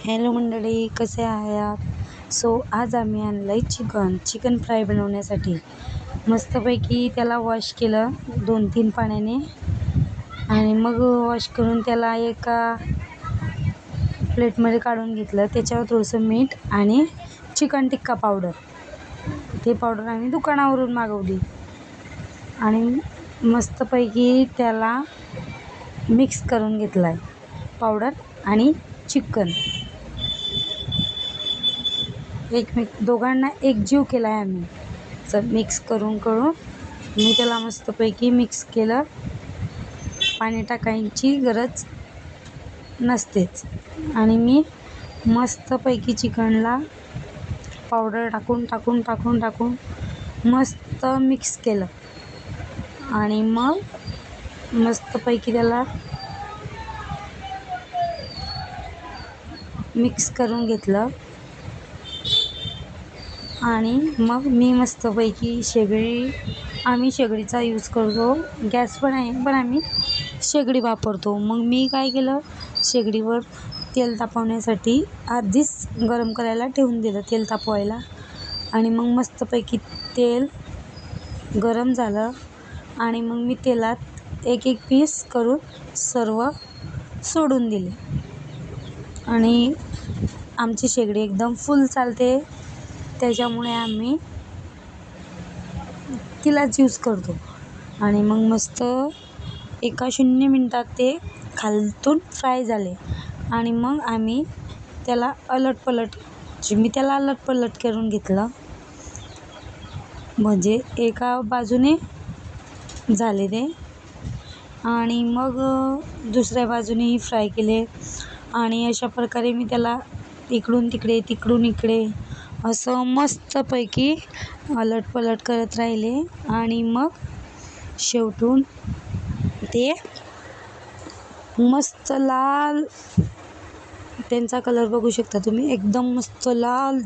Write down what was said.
Hello मंडळी, कसे आहात? आज आम्ही आणलं आहे चिकन फ्राय बनवण्यासाठी. मस्तपैकी त्याला वॉश केलं 2-3 पाण्याने आणि मग वॉश करून त्याला एका प्लेटमध्ये काढून घेतलं. त्याच्यावर थोडंसं मीठ आणि चिकन टिक्का पावडर, ते पावडर आम्ही दुकानावरून मागवली आणि मस्तपैकी त्याला मिक्स करून घेतला आहे. पावडर आणि चिकन दोघांना एकजीव केला आहे आम्ही. मिक्स करून मी त्याला मस्तपैकी मिक्स केलं. पाणी टाकायची गरज नसतेच आणि मी मस्तपैकी चिकनला पावडर टाकून मस्त मिक्स केलं आणि मग मस्तपैकी त्याला मिक्स करून घेतलं आणि मग मी मस्तपैकी आम्ही शेगडीचा यूज करतो. गॅस पण आहे, पण आम्ही शेगडी वापरतो. मग मी काय केलं, शेगडीवर तेल तापवण्यासाठी आधीच गरम करायला ठेवून दिलं, तेल तापवायला. आणि मग मस्तपैकी तेल गरम झालं आणि मग मी तेलात एक पीस करून सर्व सोडून दिले. आणि आमची शेगडी एकदम फुल चालते, त्याच्यामुळे आम्ही तिलाच यूज करतो. आणि मग मस्त एका 0 मिनटात ते खालतून फ्राय झाले आणि मग आम्ही त्याला अलटपलट करून घेतलं, म्हणजे एका बाजूने झाले ते. आणि मग दुसऱ्या बाजूनेही फ्राय केले आणि अशा प्रकारे मी त्याला इकडून तिकडे असं मस्तपैकी अलटपलट करत राहिले. आणि मग शेवटून ते मस्त लाल, त्यांचा कलर बघू शकता तुम्ही, एकदम मस्त लाल